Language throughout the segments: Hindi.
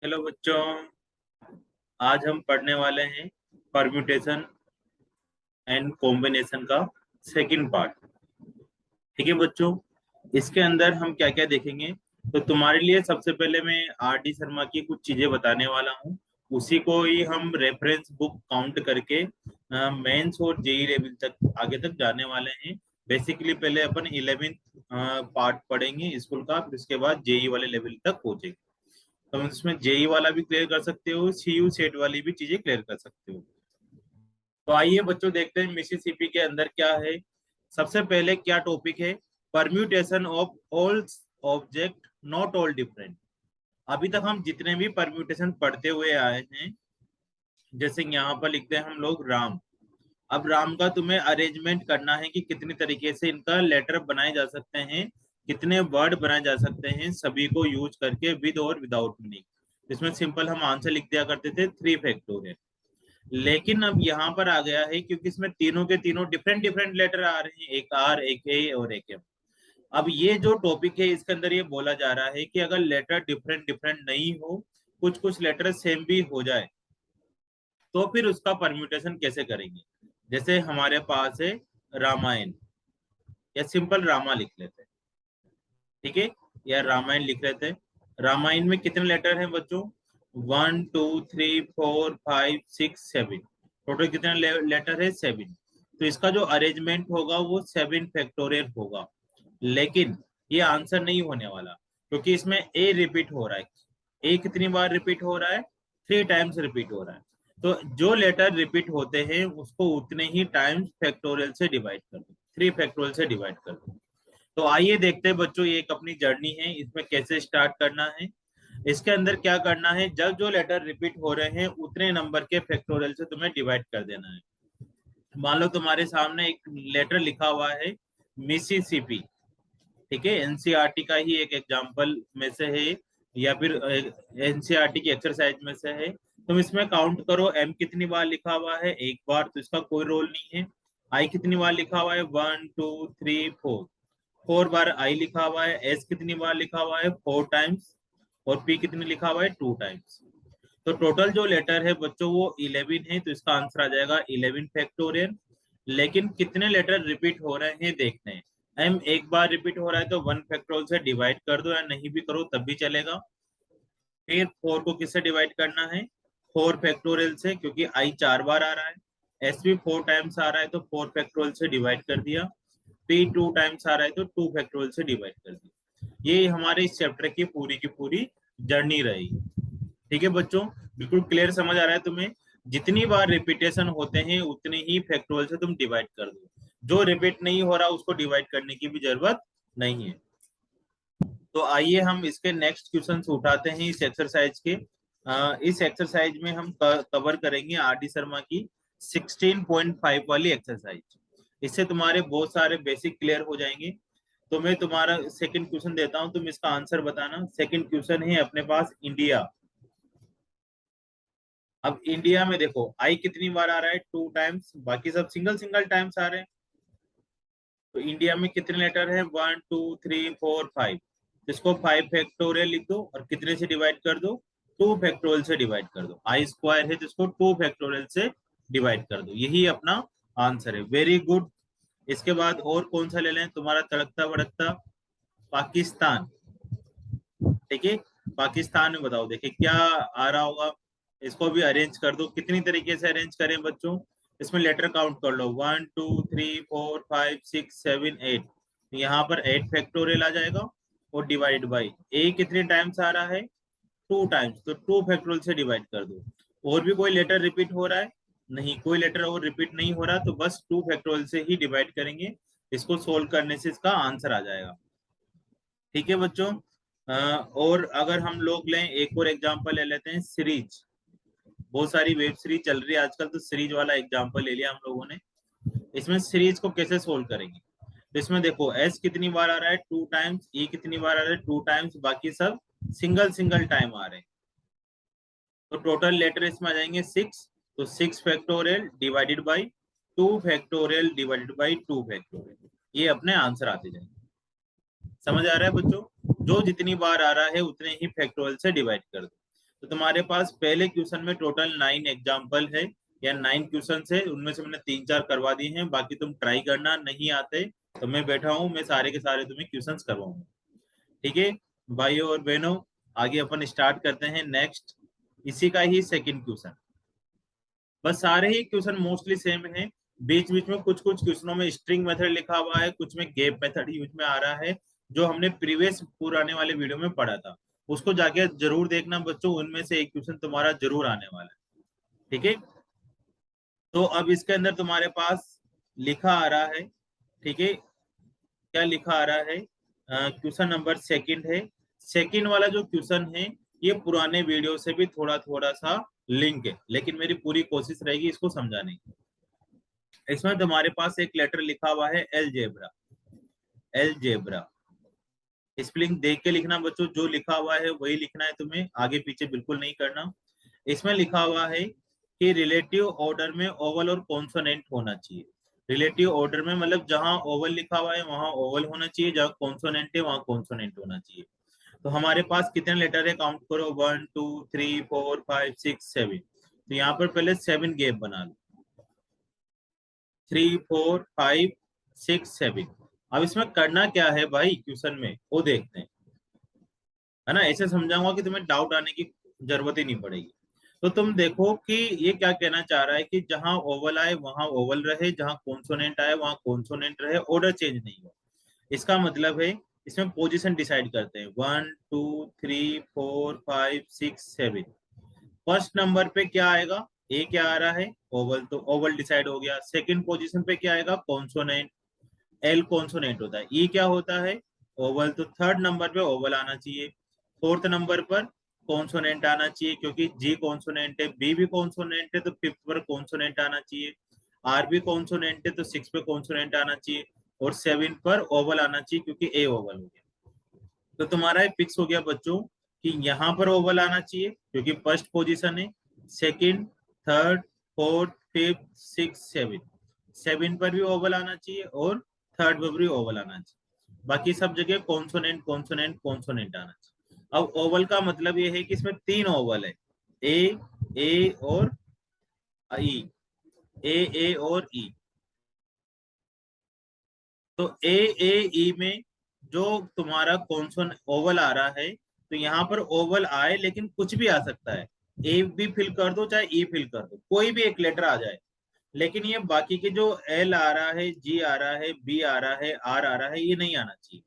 हेलो बच्चों। आज हम पढ़ने वाले हैं परम्यूटेशन एंड कॉम्बिनेशन का सेकंड पार्ट। ठीक है बच्चों, इसके अंदर हम क्या क्या देखेंगे। तो तुम्हारे लिए सबसे पहले मैं आर डी शर्मा की कुछ चीजें बताने वाला हूँ। उसी को ही हम रेफरेंस बुक काउंट करके मेंस और जेई लेवल तक आगे तक जाने वाले हैं। बेसिकली पहले अपन 11th पार्ट पढ़ेंगे स्कूल का, फिर उसके बाद जेई वाले लेवल तक पहुंचेंगे। तो इसमें जेई वाला भी क्लियर कर सकते हो, सीयू सेट वाली भी चीजें क्लियर कर सकते हो। तो आइए बच्चों देखते हैं मिसिसिपी के अंदर क्या है। सबसे पहले क्या टॉपिक है, permutation of all object not all different. अभी तक हम जितने भी परम्यूटेशन पढ़ते हुए आए हैं, जैसे यहाँ पर लिखते हैं हम लोग राम। अब राम का तुम्हें अरेंजमेंट करना है कि कितनी तरीके से इनका लेटर बनाए जा सकते हैं, कितने वर्ड बनाए जा सकते हैं सभी को यूज करके, विद और विदाउट मीनिंग। इसमें सिंपल हम आंसर लिख दिया करते थे 3 फैक्टोरियल। लेकिन अब यहाँ पर आ गया है, क्योंकि इसमें तीनों के तीनों डिफरेंट डिफरेंट लेटर आ रहे हैं, एक आर, एक ए और एक एम। अब ये जो टॉपिक है इसके अंदर ये बोला जा रहा है कि अगर लेटर डिफरेंट डिफरेंट नहीं हो, कुछ कुछ लेटर सेम भी हो जाए, तो फिर उसका परम्यूटेशन कैसे करेंगे। जैसे हमारे पास है रामायण, या सिंपल रामा लिख लेते हैं। ठीक है, या रामायण लिख लेते हैं। रामायण में कितने लेटर हैं बच्चों, 1 2 3 4 5 6 7। टोटल कितने लेटर है, 7। तो इसका जो अरेंजमेंट होगा वो 7 फैक्टोरियल होगा। लेकिन ये आंसर नहीं होने वाला, क्योंकि इसमें ए रिपीट हो रहा है। ए कितनी बार रिपीट हो रहा है, 3 टाइम्स रिपीट हो रहा है। तो जो लेटर रिपीट होते हैं उसको उतने ही टाइम्स फैक्टोरियल से डिवाइड कर दो, 3 फैक्टोरियल से डिवाइड कर दो। तो आइए देखते हैं बच्चों, ये एक अपनी जर्नी है, इसमें कैसे स्टार्ट करना है। इसके अंदर क्या करना है, जब जो लेटर रिपीट हो रहे हैं उतने नंबर के फैक्टोरियल से तुम्हें डिवाइड कर देना है। मान लो तुम्हारे सामने एक लेटर लिखा हुआ है मिसिसिपी। ठीक है, एनसीईआरटी का ही एक एग्जाम्पल में से है, या फिर एनसीईआरटी की एक्सरसाइज में से है। तुम इसमें काउंट करो, एम कितनी बार लिखा हुआ है, एक बार, तो इसका कोई रोल नहीं है। आई कितनी बार लिखा हुआ है, 1 2 3 4, 4 बार आई लिखा हुआ है। एस कितनी बार लिखा हुआ है, 4 टाइम्स। और पी कितनी लिखा हुआ है, 2 टाइम्स। तो टोटल जो लेटर है बच्चों वो 11 है, तो इसका आंसर आ जाएगा 11 फैक्टोरियल। लेकिन कितने लेटर रिपीट हो रहे हैं देखते हैं। एम एक बार रिपीट हो रहा है तो 1 फैक्टोरियल से डिवाइड कर दो, या नहीं भी करो तब भी चलेगा। फिर 4 को किससे डिवाइड करना है, 4 फैक्टोरियल से, क्योंकि आई 4 बार आ रहा है। एस भी 4 टाइम्स आ रहा है तो 4 फैक्टोरियल से डिवाइड कर दिया। पी 2 टाइम्स आ रहा है तो 2 फैक्टोरियल से डिवाइड कर दिया। ये हमारे इस चैप्टर की पूरी जर्नी रही। ठीक है बच्चों, बिल्कुल क्लियर समझ आ रहा है तुम्हें। जितनी बार रिपीटेशन होते हैं उतने ही फैक्टोरियल से तुम डिवाइड कर दो। जो रिपीट नहीं हो रहा उसको डिवाइड करने की भी जरूरत नहीं है। तो आइए हम इसके नेक्स्ट क्वेश्चन उठाते हैं इस एक्सरसाइज के। इस एक्सरसाइज में हम कवर करेंगे आर डी शर्मा की 16.5 वाली एक्सरसाइज। इससे तुम्हारे बहुत सारे बेसिक क्लियर हो जाएंगे। तो मैं तुम्हारा सेकंड क्वेश्चन देता हूं, तुम इसका आंसर बताना। सेकंड क्वेश्चन है अपने पास इंडिया। अब इंडिया में देखो आई कितनी बार आ रहा है, 2 टाइम्स, बाकी सब सिंगल सिंगल टाइम्स आ रहे हैं। तो इंडिया में कितने लेटर है, 1 2 3 4 5। इसको 5 फैक्टोरियल लिख दो और कितने से डिवाइड कर दो, 2 फैक्टोरियल से डिवाइड कर दो। आई स्क्वायर है तो इसको 2 फैक्टोरियल से डिवाइड कर दो। यही अपना आंसर है, वेरी गुड। इसके बाद और कौन सा ले लें तुम्हारा तड़कता भड़कता, पाकिस्तान। ठीक है, पाकिस्तान में बताओ देखिए क्या आ रहा होगा। इसको भी अरेंज कर दो, कितनी तरीके से अरेंज करें बच्चों। इसमें लेटर काउंट कर लो, 1 2 3 4 5 6 7 8। यहाँ पर 8 फैक्टोरियल आ जाएगा, और डिवाइड बाई ए कितने टाइम्स आ रहा है, 2 टाइम्स, तो 2 फैक्टोरियल से डिवाइड कर दो। और भी कोई लेटर रिपीट हो रहा है, नहीं कोई लेटर और रिपीट नहीं हो रहा, तो बस 2 फैक्टोरियल से ही डिवाइड करेंगे। इसको सोल्व करने से इसका आंसर आ जाएगा। ठीक है बच्चों। और अगर हम लोग लें एक और एग्जांपल ले लेते हैं, सीरीज। बहुत सारी वेब सीरीज चल रही है आजकल, तो सीरीज वाला एग्जांपल ले लिया हम लोगों ने। इसमें सीरीज को कैसे सोल्व करेंगे, तो इसमें देखो एस कितनी बार आ रहा है, 2 टाइम्स। ई कितनी बार आ रहा है, 2 टाइम्स, बाकी सब सिंगल सिंगल टाइम आ रहे हैं। तो टोटल लेटर इसमें आ जाएंगे 6। तो 6 factorial divided by 2 factorial divided by 2 factorial, ये अपने आंसर आते जाएंगे। समझ आ रहा है बच्चों, जो जितनी बार आ रहा है उतने ही फैक्टोरियल से डिवाइड कर दो। तो तुम्हारे पास पहले क्वेश्चन में टोटल 9 एग्जाम्पल है या 9 क्वेश्चन है, उनमें से मैंने 3-4 करवा दिए हैं, बाकी तुम ट्राई करना, नहीं आते तो मैं बैठा हूँ, मैं सारे के सारे तुम्हें क्वेश्चंस करवाऊंगा। ठीक है भाइयों और बहनों, आगे अपन स्टार्ट करते हैं नेक्स्ट, इसी का ही सेकंड क्वेश्चन। बस सारे ही क्वेश्चन मोस्टली सेम है, बीच बीच में कुछ कुछ क्वेश्चनों में स्ट्रिंग मेथड लिखा हुआ है, कुछ में गैप मेथड यूज में आ रहा है, जो हमने प्रीवियस पुराने वाले वीडियो में पढ़ा था, उसको जाके जरूर देखना बच्चों, उनमें से एक क्वेश्चन तुम्हारा जरूर आने वाला है। ठीक है, तो अब इसके अंदर तुम्हारे पास लिखा आ रहा है, ठीक है, क्या लिखा आ रहा है, क्वेश्चन नंबर सेकंड है। सेकंड वाला जो क्वेश्चन है ये पुराने वीडियो से भी थोड़ा थोड़ा सा लिंक है, लेकिन मेरी पूरी कोशिश रहेगी इसको समझाने की। इसमें तुम्हारे पास एक लेटर लिखा हुआ है एलजेब्रा, एलजेब्रा स्पेलिंग देख के लिखना बच्चों, जो लिखा हुआ है वही लिखना है तुम्हें, आगे पीछे बिल्कुल नहीं करना। इसमें लिखा हुआ है कि रिलेटिव ऑर्डर में ओवल और कॉन्सोनेंट होना चाहिए। रिलेटिव ऑर्डर में मतलब जहां ओवल लिखा हुआ है वहां ओवल होना चाहिए, जहां कॉन्सोनेंट है वहां कॉन्सोनेंट होना चाहिए। तो हमारे पास कितने लेटर है, काउंट करो, 1 2 3 4 5 6 7। तो यहाँ पर पहले 7 गैप बना लो, 3 4 5 6 7। अब इसमें करना क्या है भाई क्वेश्चन में, वो देखते हैं, है ना, ऐसे समझाऊंगा कि तुम्हें डाउट आने की जरूरत ही नहीं पड़ेगी। तो तुम देखो कि ये क्या कहना चाह रहा है कि जहां ओवल आए वहां ओवल रहे, जहां कॉन्सोनेंट आए वहां कॉन्सोनेंट रहे, ऑर्डर चेंज नहीं हो। इसका मतलब है इसमें पोजीशन डिसाइड करते हैं, 1 2 3 4 5 6 7। फर्स्ट नंबर पे क्या आएगा, ए क्या आ रहा है, ओवल, तो ओवल डिसाइड हो गया। सेकंड पोजीशन पे क्या आएगा, कॉन्सोनेंट, एल कॉन्सोनेंट होता है, ई क्या होता है, ओवल, तो थर्ड नंबर पे ओवल आना चाहिए। फोर्थ नंबर पर कॉन्सोनेंट आना चाहिए, क्योंकि जी कॉन्सोनेंट है, बी भी कॉन्सोनेंट है तो फिफ्थ पर कॉन्सोनेंट आना चाहिए, आर भी कॉन्सोनेंट है तो सिक्स पे कॉन्सोनेंट आना चाहिए, और 7 पर ओवल आना चाहिए क्योंकि ए ओवल हो गया। तो तुम्हारा फिक्स हो गया बच्चों कि यहाँ पर ओवल आना चाहिए क्योंकि फर्स्ट पोजीशन है, second, third, fourth, fifth, six, seven, 7 पर भी ओवल आना चाहिए और थर्ड पर भी ओवल आना चाहिए। बाकी सब जगह कॉन्सोनेंट कॉन्सोनेंट कॉन्सोनेंट आना चाहिए। अब ओवल का मतलब ये है कि इसमें 3 ओवल है, ए और ई, ए और ई। तो ए में जो तुम्हारा कॉन्सोन ओवल आ रहा है, तो यहाँ पर ओवल आए लेकिन कुछ भी आ सकता है, ए भी फिल कर दो चाहे ई फिल कर दो, कोई भी एक लेटर आ जाए। लेकिन ये बाकी के जो एल आ रहा है, जी आ रहा है, बी आ रहा है, आर आ रहा है, ये नहीं आना चाहिए।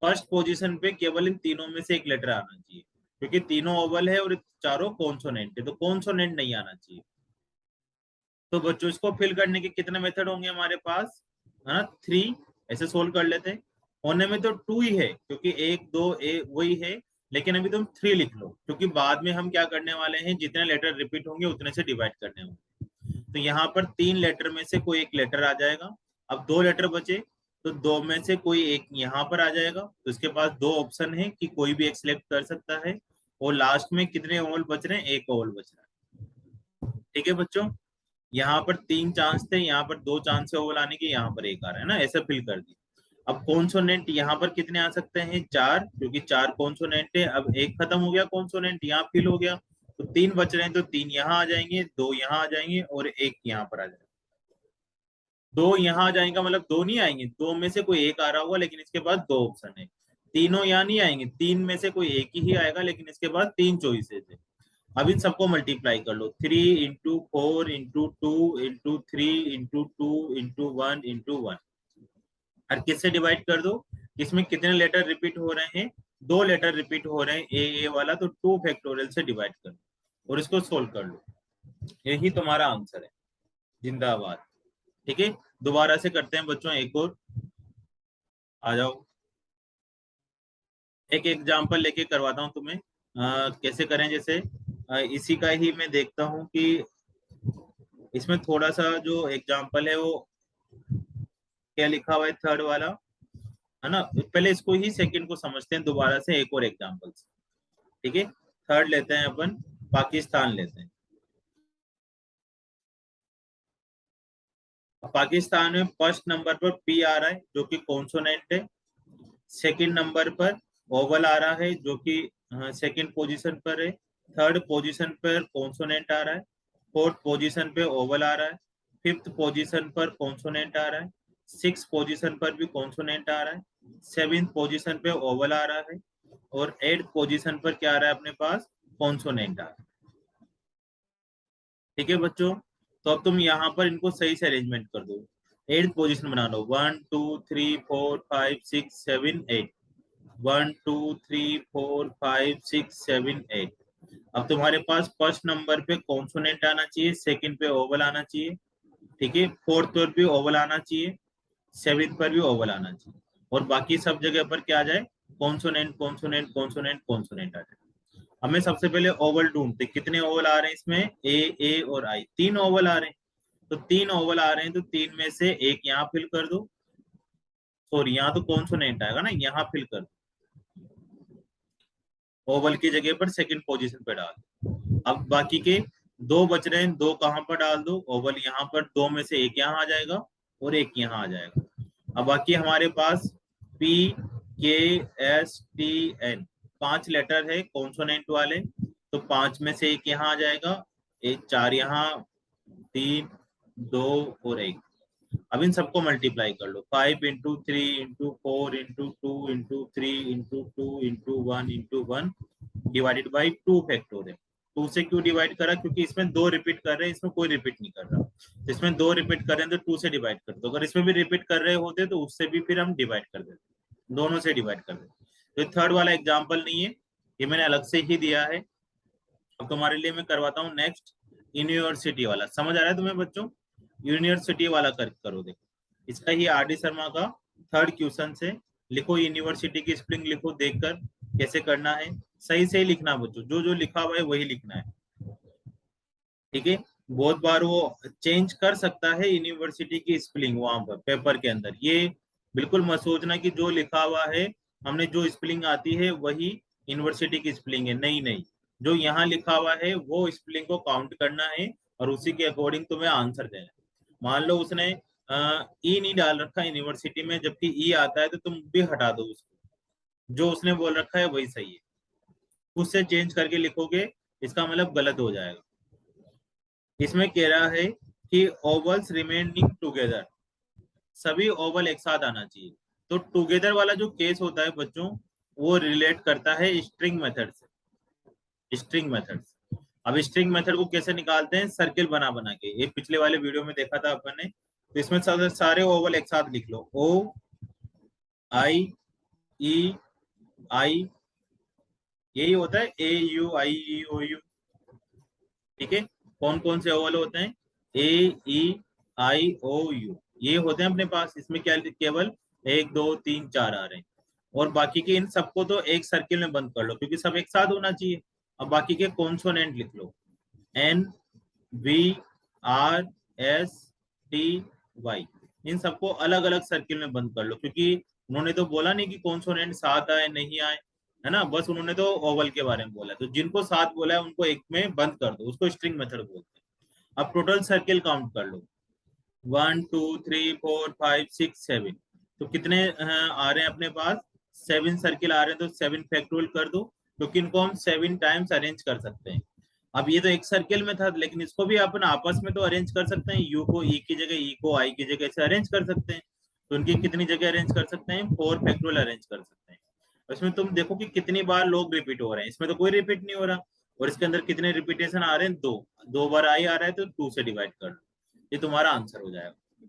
फर्स्ट पोजीशन पे केवल इन तीनों में से एक लेटर आना चाहिए, क्योंकि तीनों ओवल है और चारों कॉन्सोनेंट है, तो कॉन्सोनेंट नहीं आना चाहिए। तो बच्चों इसको फिल करने के कितने मेथड होंगे हमारे पास, है ना, 3। ऐसे सोल्व कर लेते हैं। होने में तो 2 ही है क्योंकि 1 2 वही है, लेकिन अभी तुम 3 लिख लो, क्योंकि बाद में हम क्या करने वाले हैं, जितने लेटर रिपीट होंगे उतने से डिवाइड करने होंगे। तो यहाँ पर 3 लेटर में से कोई एक लेटर आ जाएगा। अब 2 लेटर बचे, तो 2 में से कोई एक यहाँ पर आ जाएगा, तो इसके पास 2 ऑप्शन है कि कोई भी एक सिलेक्ट कर सकता है। और लास्ट में कितने ओवल बच रहे हैं, एक ओवल बच रहा है। ठीक है बच्चों, यहाँ पर 3 चांस थे, यहाँ पर 2 चांस है ओवल आने के, यहाँ पर एक आ रहा है ना, ऐसे फिल कर दिया। अब कॉन्सोनेंट यहाँ पर कितने आ सकते हैं, 4, क्योंकि 4 कॉन्सोनेंट है। अब एक खत्म हो गया कॉन्सोनेंट, यहाँ फिल हो गया, तो 3 बच रहे हैं, तो 3 यहाँ आ जाएंगे, 2 यहाँ आ जाएंगे और एक यहाँ पर आ जाएगा। 2 यहाँ आ जाएगा मतलब 2 नहीं आएंगे, 2 में से कोई एक आ रहा होगा, लेकिन इसके पास 2 ऑप्शन है। तीनों यहाँ नहीं आएंगे, 3 में से कोई एक ही आएगा, लेकिन इसके पास 3 चॉइसेस है। अब इन सबको मल्टीप्लाई कर लो, 3 into 4 into 2 into 3 into 2 into 1 into 1। और किससे डिवाइड कर दो, इसमें कितने लेटर रिपीट हो रहे हैं, 2 लेटर रिपीट हो रहे हैं, ए वाला, तो 2 फैक्टोरियल से डिवाइड कर लो और इसको सोल्व कर लो। यही तुम्हारा आंसर है। जिंदाबाद। ठीक है, दोबारा से करते हैं बच्चों, एक और आ जाओ, एक एग्जाम्पल लेके करवाता हूँ तुम्हें। कैसे करें, जैसे इसी का ही मैं देखता हूँ कि इसमें थोड़ा सा जो एग्जाम्पल है वो क्या लिखा हुआ है, थर्ड वाला, है ना। पहले इसको ही सेकंड को समझते हैं दोबारा से एक और एग्जाम्पल से। ठीक है, थर्ड लेते हैं अपन, पाकिस्तान लेते हैं। पाकिस्तान में फर्स्ट नंबर पर पी आ रहा है जो कि कॉन्सोनेंट है। सेकंड नंबर पर ओवल आ रहा है जो कि सेकंड पोजीशन पर है। थर्ड पोजीशन पर कॉन्सोनेंट आ रहा है, फोर्थ पोजीशन पे ओवल आ रहा है, फिफ्थ पोजीशन पर कॉन्सोनेंट आ रहा है, सिक्स पोजीशन पर भी कॉन्सोनेंट आ रहा है, सेवेंथ पोजीशन पे ओवल आ रहा है, और एट्थ पोजीशन पर क्या आ रहा है अपने पास, कॉन्सोनेंट आ रहा है। ठीक है बच्चों, तो अब तुम यहाँ पर इनको सही से अरेंजमेंट कर दो। एट्थ पोजीशन बना लो, 1 2 3 4 5 6 7 8, 1 2 3 4 5 6 7 8। अब तुम्हारे पास फर्स्ट नंबर पे कॉन्सोनेंट आना चाहिए, सेकंड पे ओवल आना चाहिए, ठीक है, फोर्थ पर भी ओवल आना चाहिए, सेवेंथ पर भी ओवल आना चाहिए, और बाकी सब जगह पर क्या आ जाए, कॉन्सोनेंट कॉन्सोनेंट कॉन्सोनेंट कॉन्सोनेंट आ जाए। हमें सबसे पहले ओवल ढूंढते, कितने ओवल आ रहे हैं इसमें, ए और आई, तीन ओवल आ रहे हैं। तो तीन ओवल आ रहे हैं, तो तीन में से एक यहाँ फिल कर दो, सॉरी यहाँ तो कॉन्सोनेंट आएगा ना, यहाँ फिल कर दो, ओवल की जगह पर सेकंड पोजीशन पे डाल दो। अब बाकी के दो बच रहे हैं, दो कहाँ पर डाल दो, ओवल यहाँ पर, दो में से एक यहाँ आ जाएगा और एक यहाँ आ जाएगा। अब बाकी हमारे पास पी के एस टी एन, पांच लेटर है कॉन्सोनेंट वाले, तो पांच में से एक यहाँ आ जाएगा, एक, चार यहाँ, तीन, दो और एक। अब इन सबको मल्टीप्लाई कर लो, 5 × 3 × 4 × 2 × 2 × 1 डिवाइडेड बाई 2 फैक्टोरियल। टू से क्यों डिवाइड करा, क्योंकि इसमें दो रिपीट कर रहे हैं, इसमें कोई रिपीट नहीं कर रहा। इसमें दो रिपीट कर रहे हैं तो टू से डिवाइड कर दो, अगर इसमें भी रिपीट कर रहे होते तो उससे भी फिर हम डिवाइड कर देते, दोनों से डिवाइड कर देते। तो थर्ड वाला एग्जाम्पल नहीं है, ये मैंने अलग से ही दिया है। अब तुम्हारे लिए मैं करवाता हूँ नेक्स्ट यूनिवर्सिटी वाला, समझ आ रहा है तुम्हें बच्चों, यूनिवर्सिटी वाला करो। देखो इसका ही आर डी शर्मा का थर्ड क्वेश्चन से, लिखो यूनिवर्सिटी की स्पेलिंग लिखो, देखकर कैसे करना है, सही से ही लिखना बच्चों, जो जो लिखा हुआ है वही लिखना है, ठीक है। बहुत बार वो चेंज कर सकता है यूनिवर्सिटी की स्पेलिंग वहां पर पेपर के अंदर, ये बिल्कुल मत सोचना कि जो लिखा हुआ है, हमने जो स्पेलिंग आती है वही यूनिवर्सिटी की स्पेलिंग है, नहीं नहीं, जो यहाँ लिखा हुआ है वो स्पेलिंग को काउंट करना है और उसी के अकॉर्डिंग तुम्हें आंसर देना है। मान लो उसने ई नहीं डाल रखा यूनिवर्सिटी में, जबकि ई आता है, तो तुम भी हटा दो उसको, जो उसने बोल रखा है वही सही है, उससे चेंज करके लिखोगे, इसका मतलब गलत हो जाएगा। इसमें कह रहा है कि ओवल्स रिमेनिंग टुगेदर, सभी ओवल एक साथ आना चाहिए। तो टुगेदर वाला जो केस होता है बच्चों, वो रिलेट करता है स्ट्रिंग मेथड से, स्ट्रिंग मेथड से। अब स्ट्रिंग मेथड को कैसे निकालते हैं, सर्किल बना बना के, ये पिछले वाले वीडियो में देखा था अपन ने। तो इसमें सारे ओवल एक साथ लिख लो, ओ आई ई आई, यही होता है, ए you I E O you, ठीक है। कौन कौन से ओवल होते हैं, ए ई आई ओ यू, ये होते हैं अपने पास। इसमें क्या केवल एक दो तीन चार आ रहे हैं, और बाकी के इन सबको तो एक सर्किल में बंद कर लो, क्योंकि सब एक साथ होना चाहिए। अब बाकी के कॉन्सोनेंट लिख लो, N V R S T Y, इन सबको अलग अलग सर्किल में बंद कर लो, क्योंकि उन्होंने तो बोला नहीं कि कॉन्सोनेंट साथ आए नहीं आए, है ना, बस उन्होंने तो ओवल के बारे में बोला, तो जिनको साथ बोला है उनको एक में बंद कर दो, उसको स्ट्रिंग मेथड बोलते हैं। अब टोटल सर्किल काउंट कर लो, 1 2 3 4 5 6 7, तो कितने आ रहे हैं अपने पास, सेवन सर्किल आ रहे हैं, तो सेवन फैक्टोरियल कर दो, क्योंकि इनको हम सेवन टाइम्स अरेंज कर सकते हैं। अब ये तो एक सर्किल में था, लेकिन इसको भी अपन आपस में तो अरेंज कर सकते हैं, यू को ई की जगह, ई को आई की जगह से अरेंज कर सकते हैं। तो इनकी कितनी जगह अरेंज कर सकते हैं, फोर फैक्टोरियल अरेंज कर सकते हैं। इसमें तुम देखो कि कितनी बार लोग रिपीट हो रहे हैं, इसमें तो कोई रिपीट नहीं हो रहा, और इसके अंदर कितने रिपीटेशन आ रहे हैं, दो, दो बार आई आ रहा है, तो टू से डिवाइड कर लो, ये तुम्हारा आंसर हो जाएगा।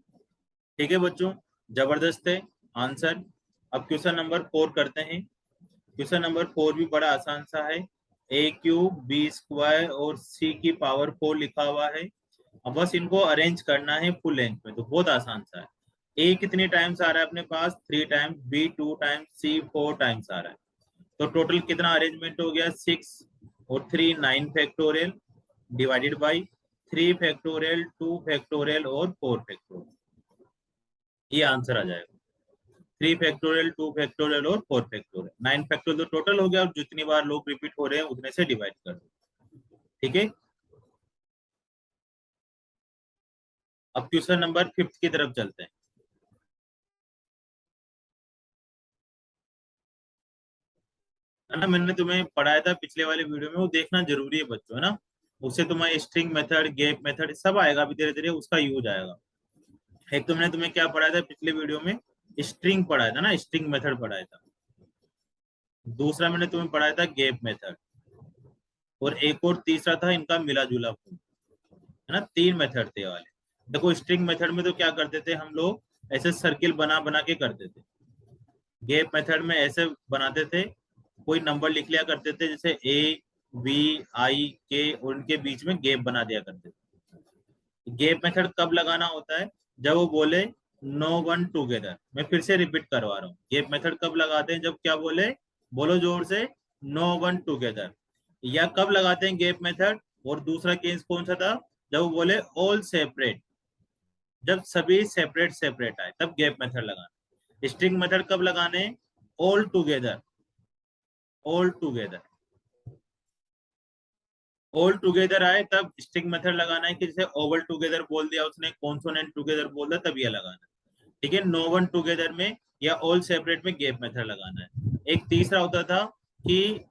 ठीक है बच्चों, जबरदस्त है आंसर। अब क्वेश्चन नंबर 4 करते हैं। क्वेश्चन नंबर 4 भी बड़ा आसान सा है, ए क्यूब बी स्क्वायर और सी की पावर 4 लिखा हुआ है। अब बस इनको अरेंज करना है फुल लेंथ में, तो बहुत आसान सा है। ए कितने टाइम्स आ रहा है अपने पास, 3 टाइम्स, बी 2 टाइम्स, सी 4 टाइम्स आ रहा है, तो टोटल कितना अरेंजमेंट हो गया, 6 और 3 9 factorial divided by 3 factorial, 2 factorial और 4 फैक्टोरियल, ये आंसर आ जाएगा। 3 फैक्टोरियल, 2 फैक्टोरियल और 4 फैक्टोरियल, 9 फैक्टोरियल तो टोटल हो गया, और जितनी बार लोग रिपीट हो रहे हैं उतने से डिवाइड कर दो, ठीक है। अब क्वेश्चन नंबर 5 की तरफ चलते हैं। है ना, मैंने तुम्हें पढ़ाया था पिछले वाले वीडियो में, वो देखना जरूरी है बच्चों, है ना। उससे तुम्हारे स्ट्रिंग मेथड, गैप मेथड सब आएगा, अभी धीरे धीरे उसका यूज आएगा। एक तुमने तुम्हें क्या पढ़ाया था पिछले वीडियो में, स्ट्रिंग पढ़ाया था ना, स्ट्रिंग मेथड पढ़ाया था। दूसरा मैंने तुम्हें पढ़ाया था गैप मेथड, और एक और तीसरा था इनका मिला जुला फॉर्म, है ना। 3 मेथड थे वाले। देखो स्ट्रिंग मेथड में तो क्या करते थे हम लोग, ऐसे सर्किल बना बना के करते थे। गैप मेथड में ऐसे बनाते थे, कोई नंबर लिख लिया करते थे, जैसे A, V, I, K, और उनके बीच में गैप बना दिया करते थे। गैप मेथड कब लगाना होता है, जब वो बोले नो वन टुगेदर। मैं फिर से रिपीट करवा रहा हूँ, गैप मेथड कब लगाते हैं, जब क्या बोले, बोलो जोर से, नो वन टुगेदर। या कब लगाते हैं गैप मेथड, और दूसरा केस कौन सा था, जब वो बोले ऑल सेपरेट, जब सभी सेपरेट सेपरेट आए तब गैप मेथड लगाना। स्ट्रिंग मेथड कब लगाने, all together, all together, all together आए तब स्ट्रिंग मेथड लगाना है। कि जैसे ओवल टुगेदर बोल दिया उसने, कॉन्सोनेंट टुगेदर बोल दिया, तब ये लगाना है। ठीक है, नो वन टुगेदर में या ऑल सेपरेट में गैप मेथड लगाना है। एक तीसरा होता था कि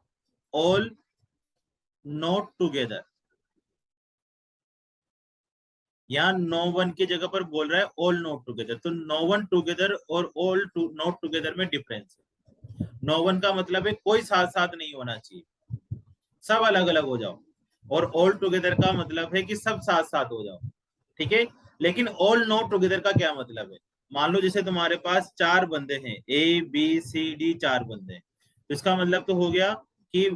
ऑल नॉट टुगेदर, यहाँ नो वन की जगह पर बोल रहा है ऑल नॉट टुगेदर, तो नो वन टुगेदर और ऑल नॉट टुगेदर में डिफरेंस है। नो वन का मतलब है कोई साथ साथ नहीं होना चाहिए, सब अलग अलग हो जाओ। और ऑल टुगेदर का मतलब है कि सब साथ साथ हो जाओ। ठीक है, लेकिन ऑल नॉट टुगेदर का क्या मतलब है, मान लो जैसे तुम्हारे पास 4 बंदे हैं, A B C D 4 बंदे हैं, तो इसका मतलब तो हो गया कि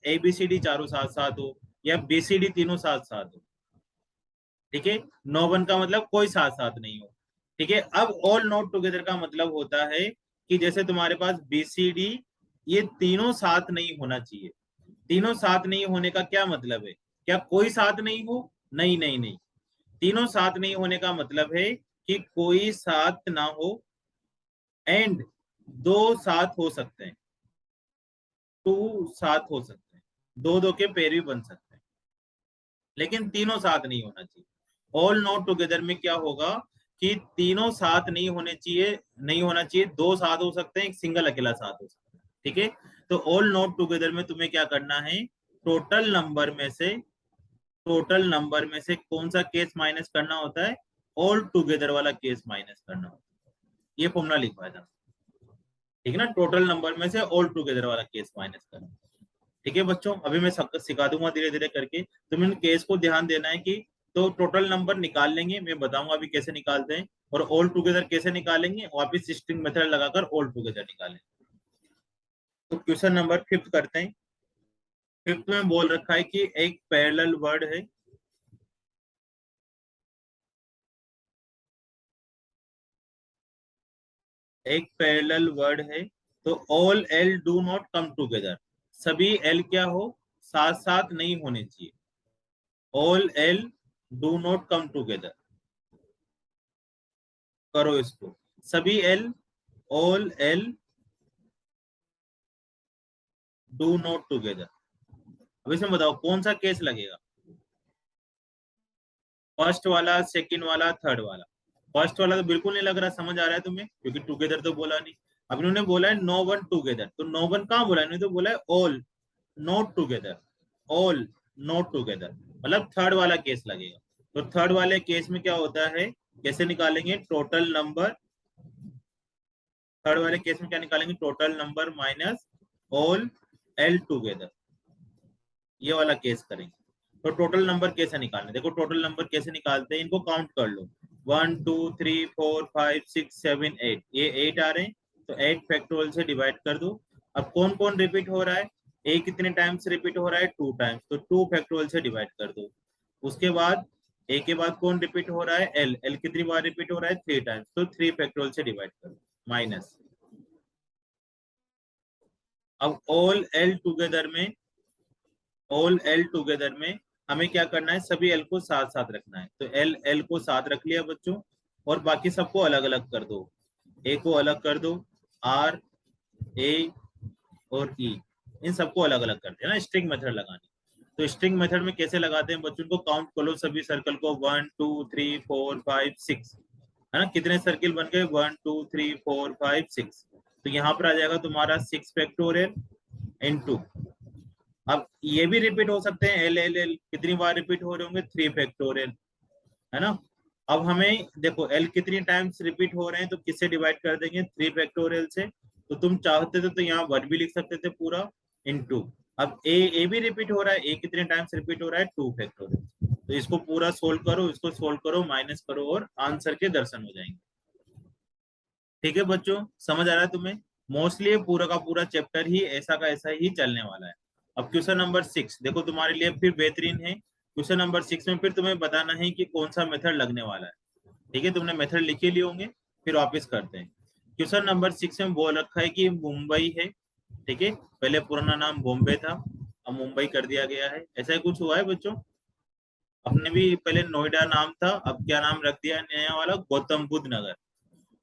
ABCD चारों साथ साथ हो, या BCD तीनों साथ साथ हो। ठीक है, नो वन का मतलब कोई साथ साथ नहीं हो। ठीक है, अब ऑल नॉट टुगेदर का मतलब होता है कि जैसे तुम्हारे पास BCD, ये तीनों साथ नहीं होना चाहिए। तीनों साथ नहीं होने का क्या मतलब है, क्या कोई साथ नहीं हो, नहीं नहीं नहीं, तीनों साथ नहीं होने का मतलब है कि कोई साथ ना हो, एंड दो साथ हो सकते हैं, टू साथ हो सकते हैं, दो दो के पेयर भी बन सकते हैं, लेकिन तीनों साथ नहीं होना चाहिए। ऑल नॉट टुगेदर में क्या होगा कि तीनों साथ नहीं होने चाहिए, नहीं होना चाहिए, दो साथ हो सकते हैं, एक सिंगल अकेला साथ हो सकता है। ठीक है, तो ऑल नॉट टुगेदर में तुम्हें क्या करना है, टोटल नंबर में से, टोटल नंबर में से कौन सा केस माइनस करना होता है, ऑल टुगेदर वाला केस माइनस करना होता है। ये फॉर्मूला लिखवाया था। ठीक है ना, टोटल नंबर में से ऑल टुगेदर वाला केस माइनस करना। ठीक है बच्चों, अभी मैं सबको सिखा दूंगा धीरे धीरे करके, तुम्हें केस को ध्यान देना है कि, तो टोटल नंबर निकाल लेंगे, मैं बताऊंगा अभी कैसे निकालते हैं, और ऑल टुगेदर कैसे निकालेंगे, वापिस स्ट्रिंग मेथड लगाकर ऑल टुगेदर निकालेंगे। तो क्वेश्चन नंबर 5 करते हैं। 5 में बोल रखा है कि एक पैरेलल वर्ड है, एक पैरेलल वर्ड है, तो all L do not come together, सभी एल क्या हो, साथ साथ नहीं होने चाहिए। All L do not come together, करो इसको, सभी L, all L do not together. अब इसमें बताओ कौन सा केस लगेगा, फर्स्ट वाला, सेकंड वाला, थर्ड वाला। फर्स्ट वाला तो बिल्कुल नहीं लग रहा, समझ आ रहा है तुम्हें, क्योंकि टुगेदर तो बोला नहीं। अब इन्होंने बोला है नो वन टुगेदर, तो नो वन कहाँ बोला है, इन्होंने तो बोला है all not together, all not together, मतलब थर्ड वाला केस लगेगा। तो थर्ड वाले केस में क्या होता है, कैसे निकालेंगे टोटल नंबर, थर्ड वाले केस में क्या निकालेंगे, total number minus all L together, ये वाला केस करेंगे। तो टोटल नंबर कैसे निकालने, देखो टोटल नंबर कैसे निकालते हैं, इनको काउंट कर लो, 1 2 3 4 5 6 7 8, ये 8 आ रहे हैं, तो 8 फैक्टोरियल से डिवाइड कर दो। अब कौन कौन रिपीट हो रहा है, ए कितने टाइम्स रिपीट हो रहा है, 2 टाइम्स, तो 2 फैक्टोरियल से डिवाइड कर दो। उसके बाद ए के बाद कौन रिपीट हो रहा है, एल, एल कितनी बार रिपीट हो रहा है, 3 टाइम्स, तो 3 फैक्टोरियल से डिवाइड कर दो, माइनस। अब ऑल एल टुगेदर में, ऑल एल टुगेदर में हमें क्या करना है, सभी एल को साथ साथ रखना है, तो एल, एल को साथ रख लिया बच्चों, और बाकी सबको अलग अलग कर दो। ए को अलग कर दो, आर, ए और ई, इन सबको अलग अलग कर दिया ना, स्ट्रिंग मेथड लगानी। तो स्ट्रिंग मेथड में कैसे लगाते हैं बच्चों, को काउंट कर लो सभी सर्कल को, 1 2 3 4 5 6, है ना, कितने सर्किल बन गए, 1 2 3 4 5 6। तो यहाँ पर आ जाएगा तुम्हारा 6 फैक्टोरियल, इनटू, अब ये भी रिपीट हो सकते हैं, एल एल एल कितनी बार रिपीट हो रहे होंगे, 3 फैक्टोरियल, है ना। अब हमें देखो एल कितनी टाइम्स रिपीट हो रहे हैं तो किससे डिवाइड कर देंगे, 3 फैक्टोरियल से। तो तुम चाहते थे तो यहाँ 1 भी लिख सकते थे पूरा, इनटू, अब ए भी रिपीट हो रहा है, ए कितने टाइम्स रिपीट हो रहा है, 2 फैक्टोरियल। तो इसको पूरा सोल्व करो, इसको सोल्व करो, माइनस करो और आंसर के दर्शन हो जाएंगे। ठीक है बच्चों, समझ आ रहा है तुम्हें। मोस्टली ये पूरा का पूरा चैप्टर ही ऐसा का ऐसा ही चलने वाला है। अब क्वेश्चन नंबर 6 देखो तुम्हारे लिए फिर बेहतरीन है। क्वेश्चन नंबर 6 में फिर तुम्हें बताना है कि कौन सा मेथड लगने वाला है। ठीक है, तुमने मेथड लिखे लिए होंगे, फिर वापिस करते हैं। क्वेश्चन नंबर 6 में बोल रखा है कि मुंबई है, ठीक है, पहले पुराना नाम बॉम्बे था, अब मुंबई कर दिया गया है, ऐसा ही कुछ हुआ है बच्चों। अपने भी पहले नोएडा नाम था, अब क्या नाम रख दिया नया वाला, गौतम बुद्ध नगर।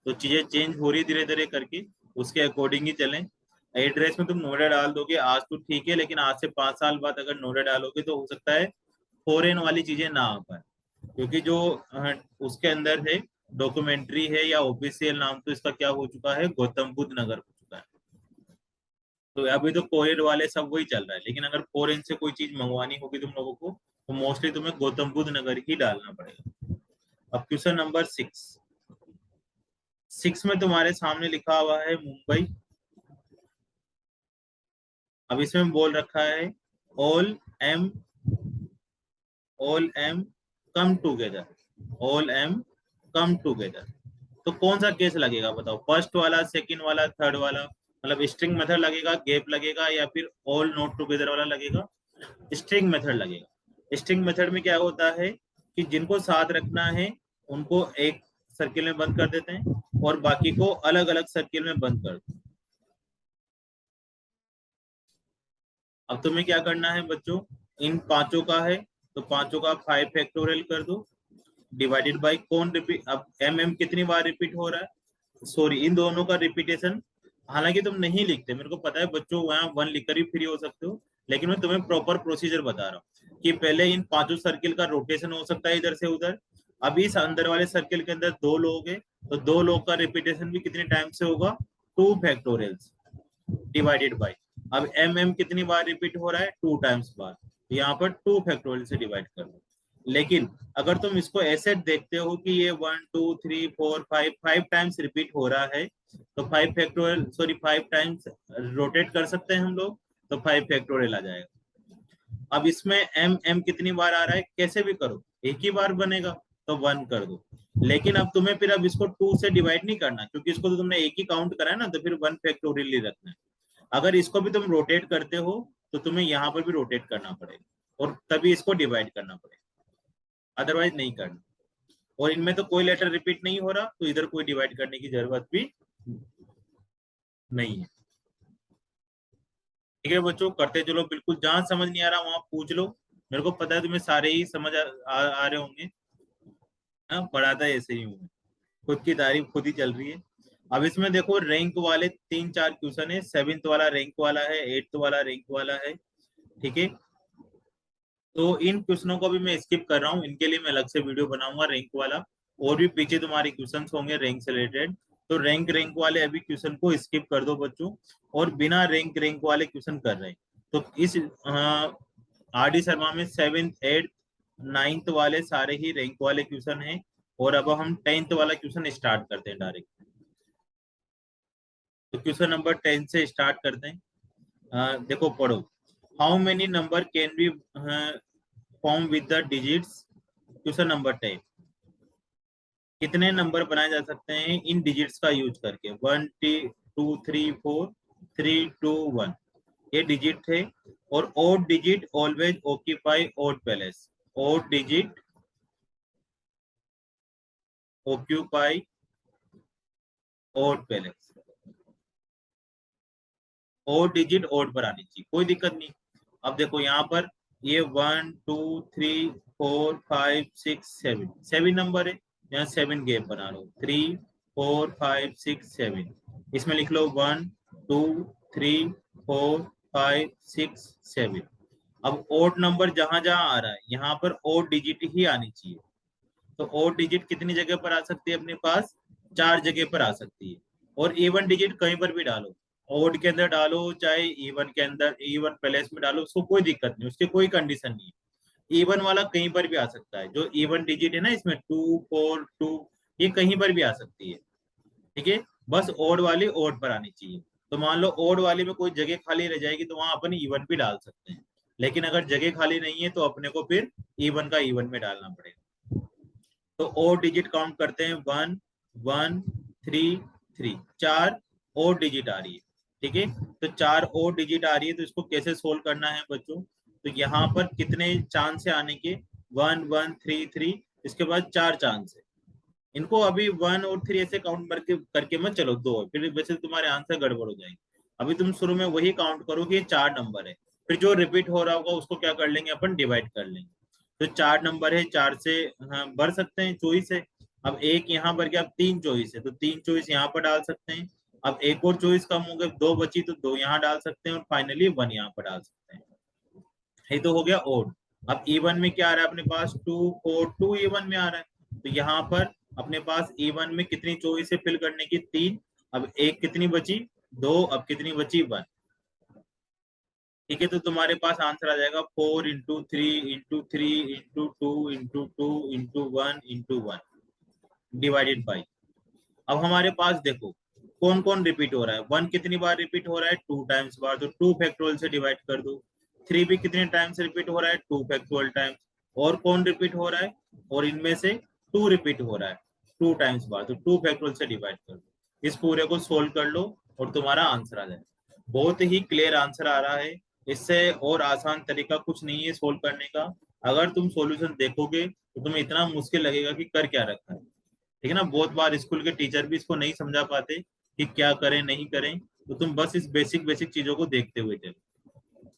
तो चीजें चेंज हो रही धीरे धीरे करके, उसके अकॉर्डिंग ही चलें। एड्रेस में तुम नोएडा डाल दोगे आज तो ठीक है, लेकिन आज से 5 साल बाद अगर नोएडा डालोगे तो हो सकता है फॉरेन वाली चीजें ना आ पाए, क्योंकि जो उसके अंदर है डॉक्यूमेंट्री है या ऑफिशियल नाम तो इसका क्या हो चुका है, गौतम बुद्ध नगर हो चुका है। तो अभी तो कोरियर वाले सब वही चल रहा है, लेकिन अगर फॉरेन से कोई चीज मंगवानी होगी तुम लोगों को तो मोस्टली तुम्हें गौतम बुद्ध नगर ही डालना पड़ेगा। अब क्वेश्चन नंबर 6 में तुम्हारे सामने लिखा हुआ है मुंबई। अब इसमें बोल रखा है all M, all M come together, all M come together. तो कौन सा केस लगेगा बताओ, फर्स्ट वाला, सेकंड वाला, थर्ड वाला, मतलब स्ट्रिंग मेथड लगेगा, गैप लगेगा, या फिर ऑल नोट टुगेदर वाला लगेगा। स्ट्रिंग मेथड लगेगा। स्ट्रिंग मेथड में क्या होता है कि जिनको साथ रखना है उनको एक सर्किल में बंद कर देते हैं और बाकी को अलग अलग सर्किल में बंद कर दो। अब तुम्हें क्या करना है बच्चों, इन पांचों का है तो पांचों का 5 फैक्टोरियल कर दो, डिवाइडेड बाय कौन रिपीट, अब एम कितनी बार रिपीट हो रहा है, सॉरी इन दोनों का रिपीटेशन। हालांकि तुम नहीं लिखते, मेरे को पता है बच्चों, वहां 1 लिखकर ही फ्री हो सकते हो, लेकिन मैं तुम्हें प्रॉपर प्रोसीजर बता रहा हूँ कि पहले इन पांचों सर्किल का रोटेशन हो सकता है इधर से उधर। अभी इस अंदर वाले सर्किल के अंदर 2 लोग हैं, तो 2 लोग का रिपीटेशन भी कितने टाइम से होगा, 2 फैक्टोरियल्स, डिवाइडेड बाय, अब एम कितनी बार रिपीट हो रहा है, 2 टाइम्स बार, यहाँ पर 2 फैक्टोरियल से डिवाइड कर दो। लेकिन अगर तुम इसको ऐसे देखते हो कि ये 1 2 3 4 5 टाइम्स रिपीट हो रहा है, तो 5 फैक्टोरियल, सॉरी 5 टाइम्स रोटेट कर सकते हैं हम लोग, तो 5 फैक्टोरियल आ जाएगा। अब इसमें एम कितनी बार आ रहा है, कैसे भी करो एक ही बार बनेगा, तो 1 कर दो। लेकिन अब तुम्हें फिर अब इसको 2 से डिवाइड नहीं करना, क्योंकि इसको तो तुमने एक ही काउंट करा है ना, तो फिर 1 फैक्टोरियल ही रखना है। अगर इसको भी तुम रोटेट करते हो तो तुम्हें यहाँ पर भी रोटेट करना पड़ेगा और तभी इसको डिवाइड करना पड़ेगा, अदरवाइज नहीं करना। और इनमें तो कोई लेटर रिपीट नहीं हो रहा, तो इधर कोई डिवाइड करने की जरूरत भी नहीं है। ठीक है बच्चों, करते चलो, बिल्कुल जहां समझ नहीं आ रहा वहां पूछ लो, मेरे को पता है तुम्हें सारे ही समझ आ रहे होंगे। हाँ, पढ़ाता है ऐसे ही हूँ मैं। खुद की तारीफ खुद ही चल रही है। अब इसमें देखो रैंक वाले 3 4 क्वेश्चन है, 7th वाला रैंक वाला है, 8th वाला रैंक वाला है, ठीक है। तो इन क्वेश्चनों को भी मैं स्किप कर रहा हूँ, इनके लिए मैं अलग से वीडियो बनाऊंगा रैंक वाला। और भी पीछे तुम्हारे क्वेश्चंस होंगे रैंक से रिलेटेड, तो रैंक वाले अभी क्वेश्चन को स्किप कर दो बच्चों, और बिना रैंक वाले क्वेश्चन कर रहे हैं। तो इस आर डी शर्मा में 7th 8th 9th वाले सारे ही रैंक वाले क्वेश्चन हैं। और अब हम 10th वाला क्वेश्चन स्टार्ट करते हैं डायरेक्ट। तो क्वेश्चन नंबर 10 से स्टार्ट करते हैं। देखो पढ़ो, how many number can be form with the digits, question number 10, कितने नंबर बनाए जा सकते हैं इन डिजिट्स का यूज करके, 1 2 3 4 3 2 1, ये डिजिट थे। और odd digit always occupy odd place, odd digit occupy odd place, odd digit odd पर आनी चाहिए, कोई दिक्कत नहीं। अब देखो यहाँ पर ये 1 2 3 4 5 6 7, 7 नंबर है, यहाँ 7 गैप बना लो, 3 4 5 6 7, इसमें लिख लो 1 2 3 4 5 6 7। अब ओड नंबर जहां जहां आ रहा है यहाँ पर ओड डिजिट ही आनी चाहिए। तो ओड डिजिट कितनी जगह पर आ सकती है अपने पास, 4 जगह पर आ सकती है। और इवन डिजिट कहीं पर भी डालो, ओड के अंदर डालो चाहे इवन के अंदर, इवन प्लेस में डालो, उसको कोई दिक्कत नहीं, उसकी कोई कंडीशन नहीं है। इवन वाला कहीं पर भी आ सकता है, जो इवन डिजिट है ना इसमें 2 4 2, ये कहीं पर भी आ सकती है। ठीक है, बस ओड वाली ओड पर आनी चाहिए। तो मान लो ओड वाली में कोई जगह खाली रह जाएगी तो वहां अपन इवन भी डाल सकते हैं, लेकिन अगर जगह खाली नहीं है तो अपने को फिर इवन का इवन में डालना पड़ेगा। तो और डिजिट काउंट करते हैं, 1 1 3 3, 4 और डिजिट आ रही है। ठीक है, तो 4 और डिजिट आ रही है, तो इसको कैसे सोल्व करना है बच्चों? तो यहाँ पर कितने चांस है आने के? 1 1 3 3, इसके बाद 4 चांस है। इनको अभी 1 और 3 ऐसे काउंट करके करके मत चलो, दो है, फिर वैसे तुम्हारे आंसर गड़बड़ हो जाएंगे। अभी तुम शुरू में वही काउंट करो कि ये 4 नंबर है, फिर जो रिपीट हो रहा होगा उसको क्या कर लेंगे अपन, डिवाइड कर लेंगे। तो 4 नंबर है, 4 से हाँ भर सकते हैं, चॉइस है। अब एक यहाँ भर गया, अब 3 चॉइस है तो 3 चॉइस यहाँ पर डाल सकते हैं। अब एक और चॉइस कम हो गए, 2 बची तो 2 यहाँ डाल सकते हैं, और फाइनली 1 यहाँ पर डाल सकते हैं। ये तो हो गया ओड। अब इवन में क्या आ रहा है अपने पास, 2 4 2 इवन में आ रहा है, तो यहाँ पर अपने पास इवन में कितनी चॉइस है फिल करने की, 3। अब एक कितनी बची, 2, अब कितनी बची, 1। ठीक है, तो तुम्हारे पास आंसर आ जाएगा 4 × 3 × 2 × 2 × 1 डिवाइडेड बाई। अब हमारे पास देखो कौन कौन रिपीट हो रहा है। 1 कितनी बार रिपीट हो रहा है, 2 टाइम्स बार, तो 2 फैक्टोरियल से डिवाइड कर दो। 3 भी कितने टाइम्स रिपीट हो रहा है, 2 फैक्टोरियल टाइम्स। और कौन रिपीट हो रहा है, और इनमें से 2 रिपीट हो रहा है 2 टाइम्स बार, तो 2 फैक्टोरियल से डिवाइड कर दो। इस पूरे को सोल्व कर लो और तुम्हारा आंसर आ जाएगा। बहुत ही क्लियर आंसर आ रहा है, इससे और आसान तरीका कुछ नहीं है सोल्व करने का। अगर तुम सॉल्यूशन देखोगे तो तुम्हें इतना मुश्किल लगेगा कि कर क्या रखा है। ठीक है ना, बहुत बार स्कूल के टीचर भी इसको नहीं समझा पाते कि क्या करें नहीं करें, तो तुम बस इस बेसिक बेसिक चीजों को देखते हुए चलो।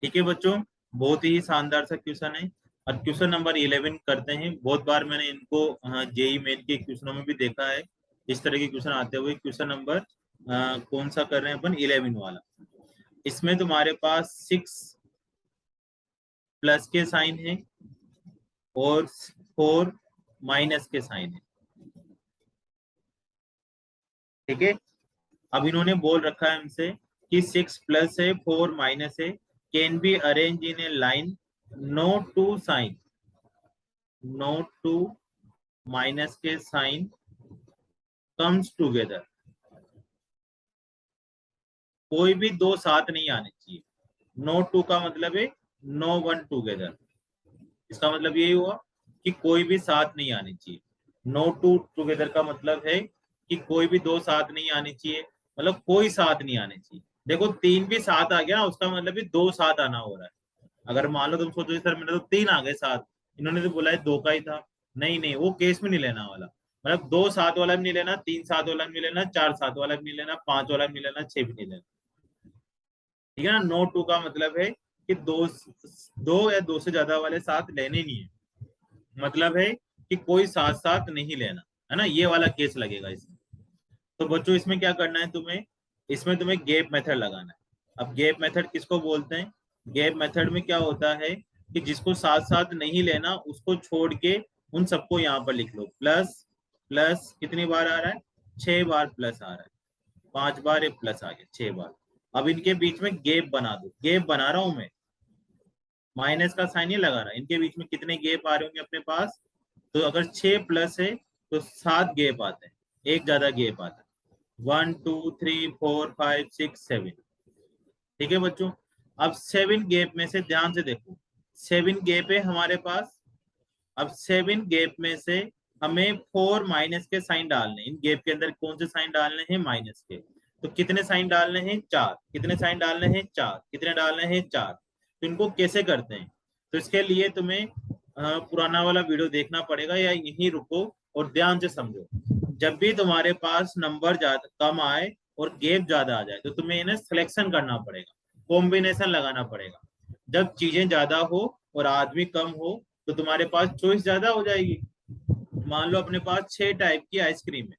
ठीक है बच्चों, बहुत ही शानदार सा क्वेश्चन है। और क्वेश्चन नंबर 11 करते हैं। बहुत बार मैंने इनको जेई मेन के क्वेश्चनों में भी देखा है, इस तरह के क्वेश्चन आते हुए। क्वेश्चन नंबर कौन सा कर रहे हैं अपन, 11 वाला। इसमें तुम्हारे पास 6 प्लस के साइन है और 4 माइनस के साइन है। ठीक है, अब इन्होंने बोल रखा है हमसे कि 6 प्लस है 4 माइनस है, can be arrange in a line, no two sign, no two minus के साइन कम्स टूगेदर। कोई भी दो साथ नहीं आने चाहिए। नो टू का मतलब है नो वन टूगेदर। इसका मतलब यही हुआ कि कोई भी साथ नहीं आने चाहिए। नो टू टूगेदर का मतलब है कि कोई भी दो साथ नहीं आने चाहिए, मतलब कोई साथ नहीं आने चाहिए। देखो 3 भी साथ आ गया ना, उसका मतलब भी दो साथ आना हो रहा है। अगर मान लो तुम सोचो सर मेरे तो 3 आ गए साथ, इन्होंने तो बोला है 2 का ही था। नहीं नहीं, वो केस में नहीं लेना वाला। मतलब 2 सात वाला भी नहीं लेना, 3 सात वाला भी नहीं लेना, 4 सात वाला भी नहीं लेना, 5 वाला भी नहीं लेना, 6 भी नहीं लेना। ठीक है ना, नो टू का मतलब है कि दो दो या दो से ज्यादा वाले साथ लेने नहीं है। मतलब है कि कोई साथ साथ नहीं लेना, है ना, ये वाला केस लगेगा इसमें। तो बच्चों इसमें क्या करना है तुम्हें, इसमें तुम्हें गैप मेथड लगाना है। अब गैप मेथड किसको बोलते हैं? गैप मेथड में क्या होता है कि जिसको साथ साथ नहीं लेना उसको छोड़ के उन सबको यहाँ पर लिख लो। प्लस प्लस कितनी बार आ रहा है, 6 बार प्लस आ रहा है। 5 बार एक प्लस आ गया, 6 बार। अब इनके बीच में गैप बना दो, गैप बना रहा हूं मैं, माइनस का साइन ही लगा रहा है। इनके बीच में कितने गैप आ रहे होंगे अपने पास, तो अगर 6 प्लस है तो 7 गैप आते हैं, एक ज्यादा गैप आता है। 1 2 3 4 5 6 7। ठीक है बच्चों, अब 7 गैप में से ध्यान से देखो, 7 गैप है हमारे पास। अब 7 गैप में से हमें 4 माइनस के साइन डालने, इन गैप के अंदर कौन से साइन डालने हैं, माइनस के। तो कितने साइन डालने हैं, 4। कितने साइन डालने हैं, 4। कितने डालने हैं, 4। तो इनको कैसे करते हैं, तो इसके लिए तुम्हें पुराना वाला वीडियो देखना पड़ेगा या यहीं रुको और ध्यान से समझो। जब भी तुम्हारे पास नंबर ज्यादा कम आए और गैप ज्यादा आ जाए तो तुम्हें इन्हें सिलेक्शन करना पड़ेगा, कॉम्बिनेशन लगाना पड़ेगा। जब चीजें ज्यादा हो और आदमी कम हो तो तुम्हारे पास चॉइस ज्यादा हो जाएगी। मान लो अपने पास 6 टाइप की आइसक्रीम है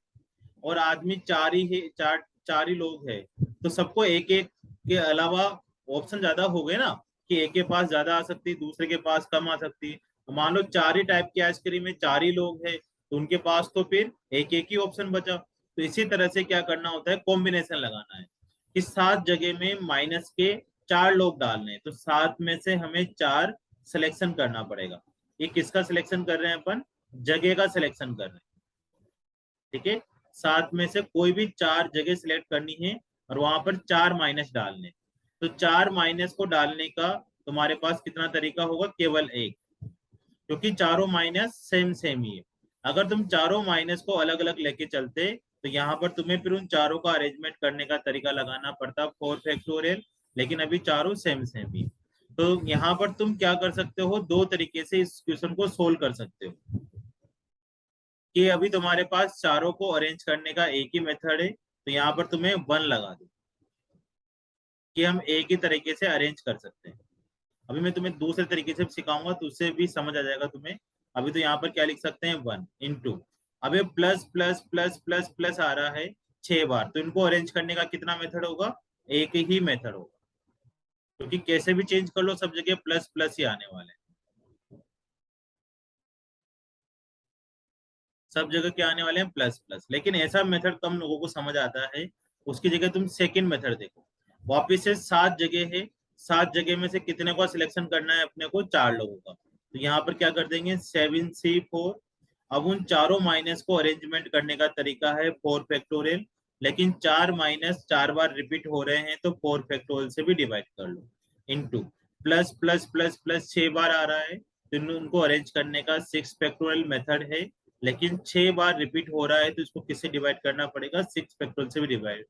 और आदमी 4 ही है, चार ही लोग है, तो सबको एक एक के अलावा ऑप्शन ज्यादा हो गए ना, कि एक के पास ज्यादा आ सकती है, दूसरे के पास कम आ सकती है। तो मान लो 4 ही टाइप की आइसक्रीम है, 4 ही लोग है, तो उनके पास तो फिर एक एक ही ऑप्शन बचा। तो इसी तरह से क्या करना होता है, कॉम्बिनेशन लगाना है कि 7 जगह में माइनस के 4 लोग डालने हैं, तो 7 में से हमें 4 सिलेक्शन करना पड़ेगा। ये किसका सिलेक्शन कर रहे हैं अपन, जगह का सिलेक्शन कर रहे हैं। ठीक है, 7 में से कोई भी 4 जगह सिलेक्ट करनी है और वहां पर 4 माइनस डालने। तो 4 माइनस को डालने का तुम्हारे पास कितना तरीका होगा, केवल एक, क्योंकि चारों माइनस सेम सेम ही है। अगर तुम चारों माइनस को अलग अलग लेके चलते तो यहाँ पर तुम्हें फिर उन चारों का अरेंजमेंट करने का तरीका लगाना पड़ता 4 फैक्टोरियल, लेकिन अभी चारों सेम सेम ही। तो यहाँ पर तुम क्या कर सकते हो, दो तरीके से इस क्वेश्चन को सोल्व कर सकते हो। कि अभी तुम्हारे पास चारों को अरेंज करने का एक ही मेथड है, तो यहाँ पर तुम्हें 1 लगा दो कि हम एक ही तरीके से अरेंज कर सकते हैं। अभी मैं तुम्हें दूसरे तरीके से सिखाऊंगा तो उससे भी समझ आ जाएगा तुम्हें। अभी तो यहाँ पर क्या लिख सकते हैं, 1 × अब ये plus plus plus plus plus आ रहा है 6 बार, तो इनको अरेंज करने का कितना मेथड होगा, एक ही मेथड होगा, क्योंकि कैसे भी चेंज कर लो सब जगह प्लस प्लस ही आने वाले हैं। सब जगह क्या आने वाले हैं, प्लस प्लस। लेकिन ऐसा मेथड कम लोगों को समझ आता है, उसकी जगह तुम सेकंड मेथड देखो। वापिस से 7 जगह है, 7 जगह में से कितने का सिलेक्शन करना है अपने को, 4 लोगों का। तो यहाँ पर क्या कर देंगे, 7C4। अब उन चारों माइनस को अरेंजमेंट करने का तरीका है 4 फैक्टोरियल, लेकिन 4 माइनस 4 बार रिपीट हो रहे हैं तो 4 फैक्टोरियल से भी डिवाइड कर लो, into plus plus plus plus 6 बार आ रहा है तो उनको अरेंज करने का 6 फैक्टोरियल मेथड है, लेकिन 6 बार रिपीट हो रहा है तो इसको किससे डिवाइड करना पड़ेगा, 6 फैक्टोरियल से भी डिवाइड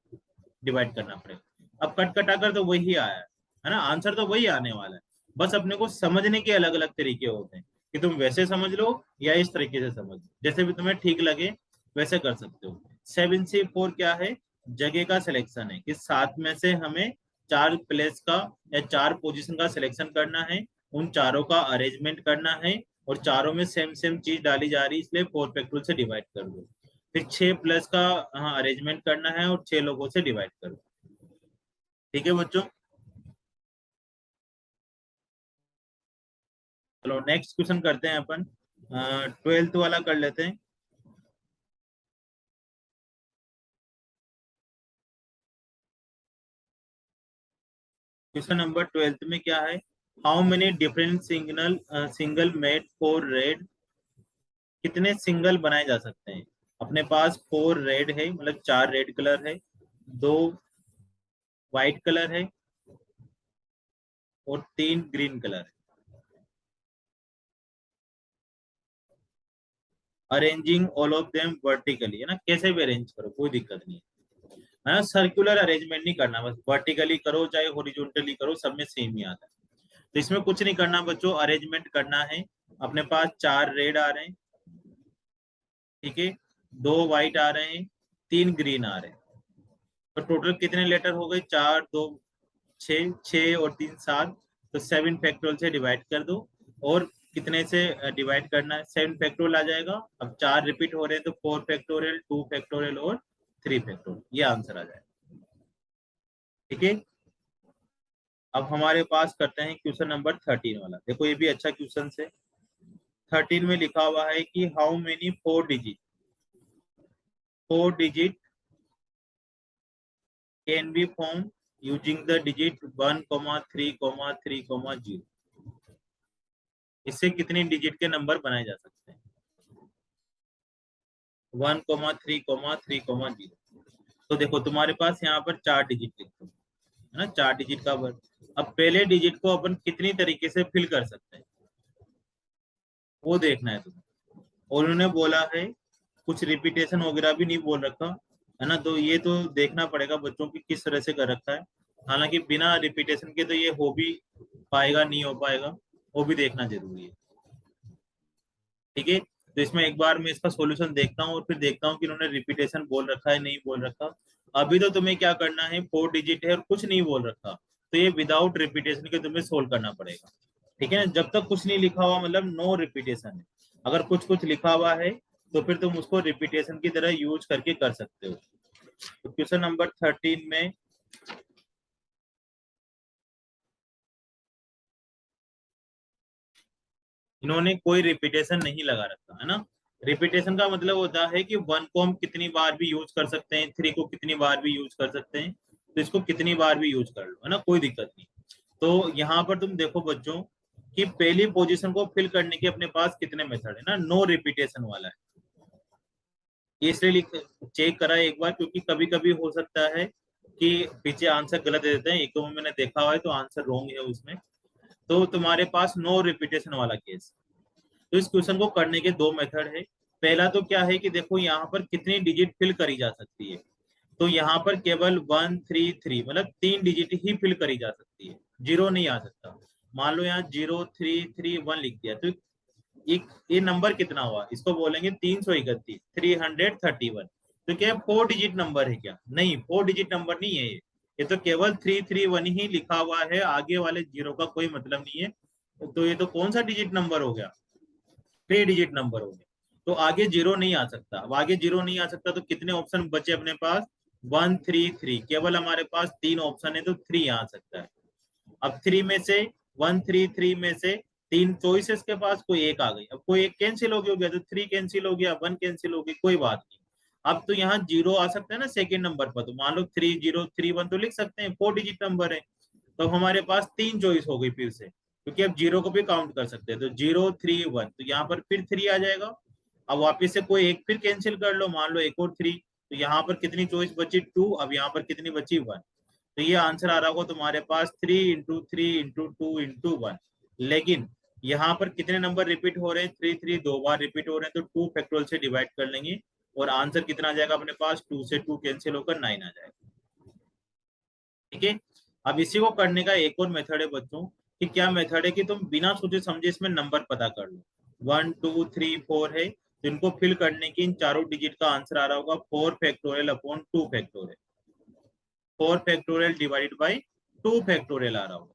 डिवाइड करना पड़ेगा। अब कट कटा कर तो वही आया है ना, आंसर तो वही आने वाला है। बस अपने को समझने के अलग अलग तरीके होते हैं कि तुम वैसे समझ लो या इस तरीके से समझ लो, जैसे भी तुम्हें ठीक लगे वैसे कर सकते हो। 7C4 क्या है, जगह का सिलेक्शन है कि 7 में से हमें 4 प्लेस का या 4 पोजीशन का सिलेक्शन करना है, उन चारों का अरेंजमेंट करना है और चारों में सेम सेम चीज डाली जा रही है, इसलिए 4 फैक्टोरियल से डिवाइड कर दो। फिर 6 प्लस का अरेंजमेंट करना है और 6 लोगों से डिवाइड कर दो। ठीक है बच्चों, चलो नेक्स्ट क्वेश्चन करते हैं अपन। 12th वाला कर लेते हैं। क्वेश्चन नंबर 12th में क्या है, how many different single made for red, कितने सिंगल बनाए जा सकते हैं। अपने पास 4 रेड है, मतलब 4 रेड कलर है, 2 वाइट कलर है और 3 ग्रीन कलर है। Arranging all of them vertically, है ना, कैसे भी अरेंज करो कोई दिक्कत नहीं है ना, सर्कुलर अरेंजमेंट नहीं करना, बस वर्टिकली करो चाहे हॉरिजॉन्टली करो, सब में सेम ही आता है। तो इसमें कुछ नहीं करना बच्चों, अरेंजमेंट करना है। अपने पास 4 रेड आ रहे हैं, ठीक है, 2 वाइट आ रहे हैं, 3 ग्रीन आ रहे हैं। तो टोटल कितने लेटर हो गए, 4 2 6, 6 और 3 7, तो 7 फैक्टोरियल से डिवाइड कर दो। और कितने से डिवाइड करना है, 7 फैक्टोरियल आ जाएगा। अब 4 रिपीट हो रहे हैं तो 4 फैक्टोरियल, 2 फैक्टोरियल और 3 फैक्टोरियल, ये आंसर आ जाएगा। ठीक है, अब हमारे पास करते हैं क्वेश्चन नंबर 13 वाला। देखो ये भी अच्छा क्वेश्चन है। 13 में लिखा हुआ है कि how many 4 digit can be form using the digit 1, 3, 3, 0। इससे कितनी डिजिट के नंबर बनाए जा सकते हैं, 1, 3, 3, 0। तो देखो तुम्हारे पास यहाँ पर 4 डिजिट लिखो, है ना, 4 डिजिट का वर्ड। अब पहले डिजिट को अपन कितनी तरीके से फिल कर सकते हैं वो देखना है तुम्हें। और उन्होंने बोला है कुछ रिपीटेशन वगैरह भी नहीं बोल रखा, है ना, तो ये तो देखना पड़ेगा बच्चों की किस तरह से कर रखा है। हालांकि बिना रिपीटेशन के तो ये हो भी पाएगा नहीं हो पाएगा, वो भी देखना जरूरी है। ठीक है, तो इसमें एक बार मैं इसका सॉल्यूशन देखता हूँ और फिर देखता हूँ कि इन्होंने रिपीटेशन बोल रखा है नहीं बोल रखा। अभी तो तुम्हें क्या करना है, 4 डिजिट है और कुछ नहीं बोल रखा, तो ये विदाउट रिपीटेशन के तुम्हें सोल्व करना पड़ेगा। ठीक है ना, जब तक कुछ नहीं लिखा हुआ मतलब नो रिपीटेशन है। अगर कुछ कुछ लिखा हुआ है तो फिर तुम उसको रिपीटेशन की तरह यूज करके कर सकते हो। तो क्वेश्चन नंबर 13 में इन्होंने कोई रिपीटेशन नहीं लगा रखा है ना, रिपीटेशन का मतलब होता है कि 1 को हम कितनी बार भी यूज कर सकते हैं, 3 को कितनी बार भी यूज कर सकते हैं, तो इसको कितनी बार भी यूज कर लो, है ना, कोई दिक्कत नहीं। तो यहाँ पर तुम देखो बच्चों कि पहली पोजीशन को फिल करने के अपने पास कितने मेथड है ना, नो रिपीटेशन वाला है। ये इसलिए चेक करा एक बार, क्योंकि कभी कभी हो सकता है कि पीछे आंसर गलत दे देते हैं, एक दो में मैंने देखा हुआ है तो आंसर रॉन्ग है उसमें। तो तुम्हारे पास नो रिपीटेशन वाला केस। तो इस क्वेश्चन को करने के दो मेथड है। पहला तो क्या है कि देखो यहाँ पर कितनी डिजिट फिल करी जा सकती है, तो यहाँ पर केवल 133 मतलब 3 डिजिट ही फिल करी जा सकती है, जीरो नहीं आ सकता। मान लो यहाँ 0331 लिख दिया, तो एक ये नंबर कितना हुआ, इसको बोलेंगे 331, 331। तो क्या 4 डिजिट नंबर है क्या? नहीं, 4 डिजिट नंबर नहीं है ये तो केवल 331 ही लिखा हुआ है, आगे वाले जीरो का कोई मतलब नहीं है। तो ये तो कौन सा डिजिट नंबर हो गया? 3 डिजिट नंबर हो गया। तो आगे जीरो नहीं आ सकता। अब आगे जीरो नहीं आ सकता तो कितने ऑप्शन बचे अपने पास? 133, केवल हमारे पास 3 ऑप्शन है तो 3 आ सकता है। अब 3 में से 133 में से 3 चॉइसेस के पास कोई एक आ गई, अब कोई एक कैंसिल हो गया तो 3 कैंसिल हो गया, 1 कैंसिल हो गई, कोई बात नहीं। अब तो यहाँ जीरो आ सकता है ना सेकेंड नंबर पर, तो मान लो 3031 तो लिख सकते हैं, 4 डिजिट नंबर है। तो हमारे पास 3 चॉइस हो गई फिर से, क्योंकि अब जीरो को भी काउंट कर सकते हैं, तो 031, तो यहाँ पर फिर 3 आ जाएगा। अब वापिस से कोई एक फिर कैंसिल कर लो, मान लो एक और 3, तो यहाँ पर कितनी चॉइस बची? 2। अब यहाँ पर कितनी बची? 1। तो ये आंसर आ रहा होगा तुम्हारे पास 3 × 3 × 2 × 1। लेकिन यहाँ पर कितने नंबर रिपीट हो रहे हैं? 3 दो बार रिपीट हो रहे हैं, तो 2 फैक्टोरियल से डिवाइड कर लेंगे और आंसर कितना आ जाएगा अपने पास? 2 से 2 कैंसिल होकर 9 आ जाएगा। ठीक है। अब इसी को करने का एक और मेथड है बच्चों, कि क्या मेथड है कि तुम बिना सोचे समझे इसमें नंबर पता कर लो। 1 2 3 4 है, तो इनको फिल करने की इन चारों डिजिट का आंसर आ रहा होगा 4 factorial upon 2 factorial, 4 factorial divided by 2 factorial आ रहा होगा।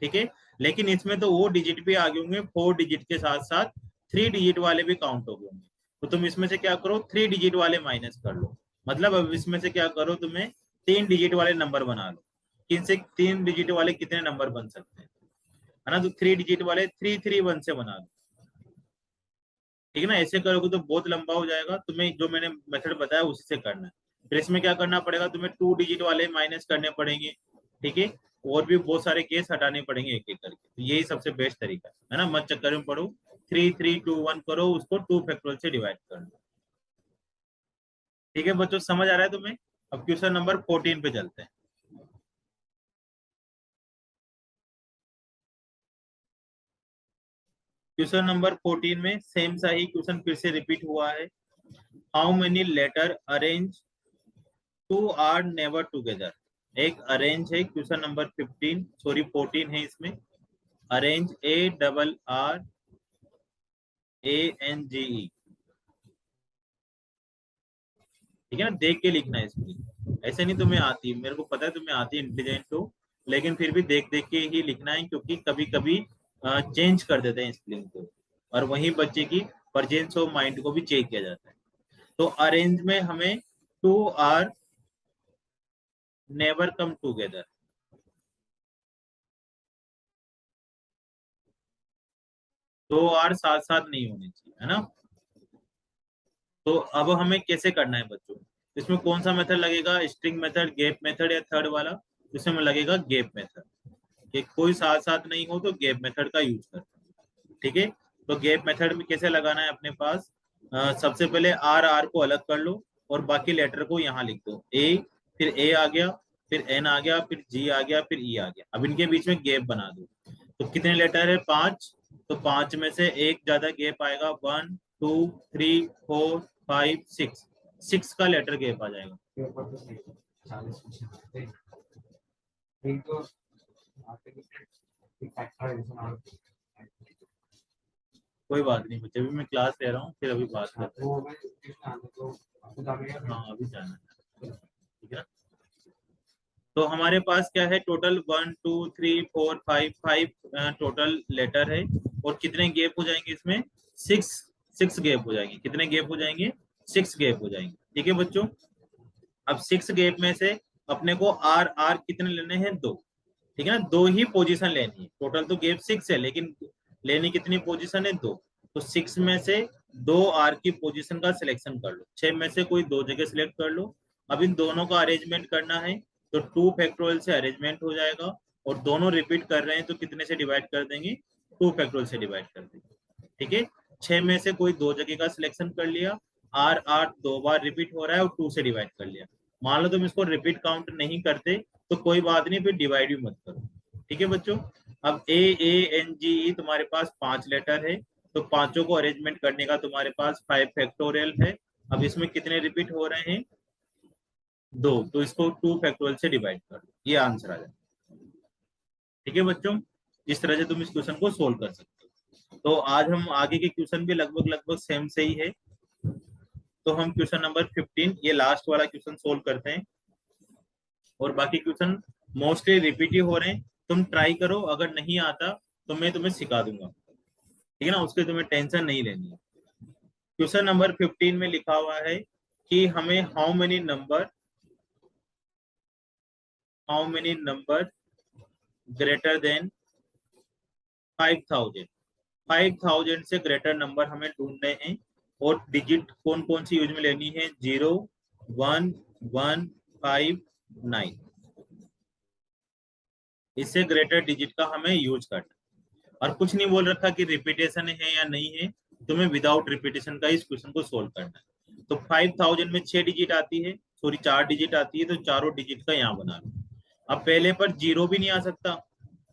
ठीक है। लेकिन इसमें तो वो डिजिट भी आगे होंगे, 4 डिजिट के साथ साथ 3 डिजिट वाले भी काउंट हो होंगे। तो तुम इसमें से क्या करो, 3 डिजिट वाले माइनस कर लो। मतलब अब इसमें से क्या करो, तुम्हें 3 डिजिट वाले नंबर बना लो। इनसे 3 डिजिट वाले कितने नंबर बन सकते हैं, है ना, तो 3 डिजिट वाले 331 से बना लो। ठीक है ना, ऐसे करोगे तो बहुत लंबा हो जाएगा, तुम्हें जो मैंने मेथड बताया उसी से करना है। फिर इसमें क्या करना पड़ेगा, तुम्हें 2 डिजिट वाले माइनस करने पड़ेंगे। ठीक है। और भी बहुत सारे केस हटाने पड़ेंगे एक एक करके, तो यही सबसे बेस्ट तरीका है ना, मत चक्कर में पढ़ो। 3321 करो, उसको 2 फैक्टोरियल से डिवाइड कर लो। ठीक है बच्चों, समझ आ रहा है तुम्हें? अब क्वेश्चन नंबर 14 पे चलते हैं। क्वेश्चन नंबर 14 में सेम सा ही क्वेश्चन फिर से रिपीट हुआ है। How many letter arrange two R never together. एक अरेंज है, क्वेश्चन नंबर 15 सॉरी 14 है इसमें। Arrange ARRANGE। ठीक है ना, देख के लिखना है इसमें, ऐसे नहीं तुम्हें आती, मेरे को पता है तुम्हें आती है, इंटेलिजेंट हो, लेकिन फिर भी देख देख के ही लिखना है, क्योंकि कभी कभी चेंज कर देते हैं स्पेलिंग को, और वहीं बच्चे की प्रेजेंस ऑफ माइंड को भी चेक किया जाता है। तो अरेंज में हमें two R never come together, दो आर साथ साथ नहीं होने चाहिए, है ना। तो अब हमें कैसे करना है बच्चों, इसमें कौन सा मेथड लगेगा, स्ट्रिंग मेथड, गैप मेथड, या थर्ड वाला? इसमें लगेगा गैप मेथड, कि कोई साथ साथ नहीं हो तो गैप मेथड का यूज करते हैं। ठीक है। तो गैप मेथड में कैसे लगाना है अपने पास, सबसे पहले आर आर को अलग कर लो और बाकी लेटर को यहाँ लिख दो, ए, फिर ए आ गया, फिर एन आ गया, फिर जी आ गया, फिर ई आ गया। अब इनके बीच में गैप बना दो। तो कितने लेटर है? 5। तो 5 में से एक ज्यादा गैप आएगा, 1 2 3 4 5 6, 6 का लेटर गैप आ जाएगा। कोई बात नहीं बच्चे, अभी मैं क्लास ले रहा हूँ, फिर अभी बात करते हैं। हाँ अभी जाना है। ठीक है ना। तो हमारे पास क्या है, टोटल 1 2 3 4 5 टोटल लेटर है, और कितने गैप हो जाएंगे इसमें? 6। 6 गैप हो जाएंगे। कितने गैप हो जाएंगे? 6 गैप हो जाएंगे। ठीक है बच्चों। अब 6 गैप में से अपने को आर आर कितने लेने हैं? 2। ठीक है ना, 2 ही पोजीशन लेनी है, टोटल तो गैप 6 है, लेकिन लेनी कितनी पोजीशन है? 2। तो 6 में से दो आर की पोजीशन का सिलेक्शन कर लो, 6 में से कोई दो जगह सिलेक्ट कर लो। अब इन दोनों का अरेंजमेंट करना है, तो 2 फैक्टोरियल से अरेंजमेंट हो जाएगा, और दोनों रिपीट कर रहे हैं तो कितने से डिवाइड कर देंगे, 2 फैक्टोरियल से डिवाइड कर देंगे। ठीक है, 6 में से कोई दो जगह का सिलेक्शन कर लिया, आर 8 दो बार रिपीट हो रहा है और 2 से डिवाइड कर लिया। मान लो तुम इसको रिपीट काउंट नहीं करते तो कोई बात नहीं, फिर डिवाइड भी मत करो। ठीक है बच्चों, अब AANGE तुम्हारे पास 5 लेटर है, तो पांचों को अरेंजमेंट करने का तुम्हारे पास 5 फैक्टोरियल है। अब इसमें कितने रिपीट हो रहे हैं, 2, तो इसको 2 फैक्टोरियल से डिवाइड कर दो, ये आंसर आ जाए। ठीक है बच्चों, इस तरह से तुम इस क्वेश्चन को सोल्व कर सकते हो। तो आज हम आगे के क्वेश्चन भी लगभग लगभग सेम से ही है। तो हम क्वेश्चन नंबर 15, ये लास्ट वाला क्वेश्चन सोल्व करते हैं, और बाकी क्वेश्चन मोस्टली रिपीट ही हो रहे हैं। तुम ट्राई करो, अगर नहीं आता तो मैं तुम्हें सिखा दूंगा, ठीक है ना, उसके तुम्हें टेंशन नहीं लेनी है। क्वेश्चन नंबर 15 में लिखा हुआ है कि हमें how many number greater than 5000, 5000 से ग्रेटर नंबर हमें ढूंढने हैं, और डिजिट कौन कौन सी यूज में लेनी है, 0, 1, 1, 5, 9, इससे ग्रेटर डिजिट का हमें यूज करना। और कुछ नहीं बोल रखा कि रिपीटेशन है या नहीं है, तुम्हें विदाउट रिपीटेशन का इस क्वेश्चन को सोल्व करना है। तो 5000 में 6 डिजिट आती है, सॉरी 4 डिजिट आती है, तो चारों डिजिट का यहाँ बना लो। अब पहले पर जीरो भी नहीं आ सकता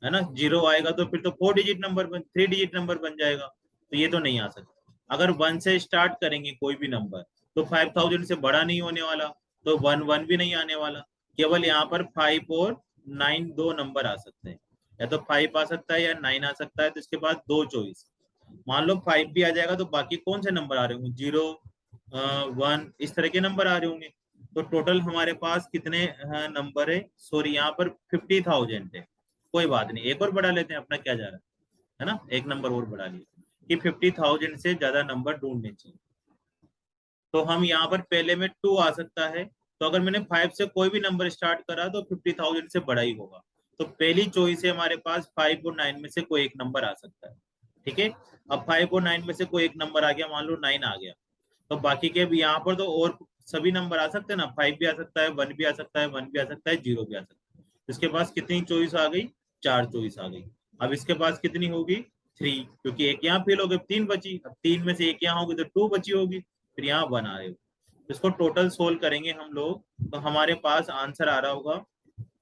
है ना, जीरो आएगा तो फिर तो 3 डिजिट नंबर बन जाएगा, तो ये तो नहीं आ सकता। अगर 1 से स्टार्ट करेंगे कोई भी नंबर, तो 5000 से बड़ा नहीं होने वाला, तो 1 1 भी नहीं आने वाला। केवल यहाँ पर 5 और 9 दो नंबर आ सकते हैं, या तो 5 आ सकता है या 9 आ सकता है। तो इसके बाद दो चॉइस, मान लो 5 भी आ जाएगा तो बाकी कौन से नंबर आ रहे होंगे, 0, 1, इस तरह के नंबर आ रहे होंगे। तो टोटल हमारे पास कितने नंबर है, सॉरी यहाँ पर 50,000 है। कोई बात नहीं, एक और बढ़ा लेते हैं, अपना क्या जा रहा है ना, एक नंबर और बढ़ा लिया कि 50,000 से ज्यादा नंबर ढूंढने चाहिए। तो हम यहाँ पर पहले में 2 आ सकता है, तो अगर मैंने 5 से कोई भी नंबर स्टार्ट करा तो 50,000 से बड़ा ही होगा। तो पहली चॉइस है हमारे पास 5 और 9 में से कोई एक नंबर आ सकता है। ठीक है, अब 5 और 9 में से कोई एक नंबर आ गया, मान लो 9 आ गया, तो बाकी के भी यहाँ पर तो और सभी नंबर आ सकते हैं ना, 5 भी आ सकता है, 1 भी आ सकता है, 1 भी आ सकता है, 0 भी आ सकता है। इसके पास कितनी चॉइस आ गई, 4 चॉइस आ गई। अब इसके पास कितनी होगी, 3, क्योंकि एक यहाँ फेल हो गई, 3 बची। अब 3 में से एक यहाँ होगी तो 2 बची होगी, फिर यहाँ बना रहे हो। इसको टोटल सोल्व करेंगे हम लोग, तो हमारे पास आंसर आ रहा होगा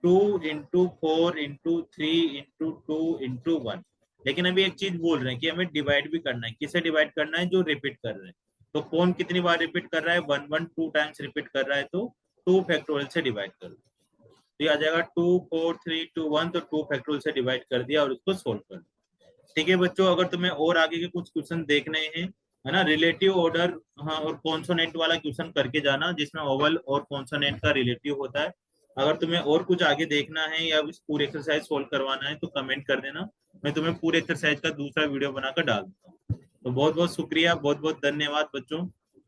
2 इंटू 4 इंटू 3 इंटू 2 इंटू 1। लेकिन अभी एक चीज बोल रहे हैं कि हमें डिवाइड भी करना है, किसे डिवाइड करना है, जो रिपीट कर रहे हैं। तो कौन कितनी बार रिपीट कर रहा है, 1 1 2 टाइम्स रिपीट कर रहा है, तो 2 फैक्टोरियल से डिवाइड कर दो। तो ये आ जाएगा 2 4 3 2 1, तो 2 फैक्टोरियल से डिवाइड कर दिया और उसको सोल्व कर दिया। ठीक है बच्चों, अगर तुम्हें और आगे के कुछ क्वेश्चन देखने हैं, है ना, रिलेटिव ऑर्डर, हाँ, और कॉन्सोनेंट वाला क्वेश्चन करके जाना, जिसमें ओवल और कॉन्सोनेंट का रिलेटिव होता है। अगर तुम्हें और कुछ आगे देखना है या इस पूरे एक्सरसाइज सोल्व करवाना है तो कमेंट कर देना, मैं तुम्हें पूरे एक्सरसाइज का दूसरा वीडियो बनाकर डाल दूंगा। तो बहुत बहुत शुक्रिया, बहुत बहुत धन्यवाद बच्चों,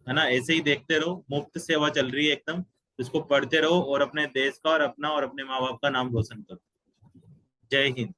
है ना, ऐसे ही देखते रहो, मुफ्त सेवा चल रही है एकदम। इसको पढ़ते रहो और अपने देश का और अपना और अपने माँ बाप का नाम रोशन करो। जय हिंद।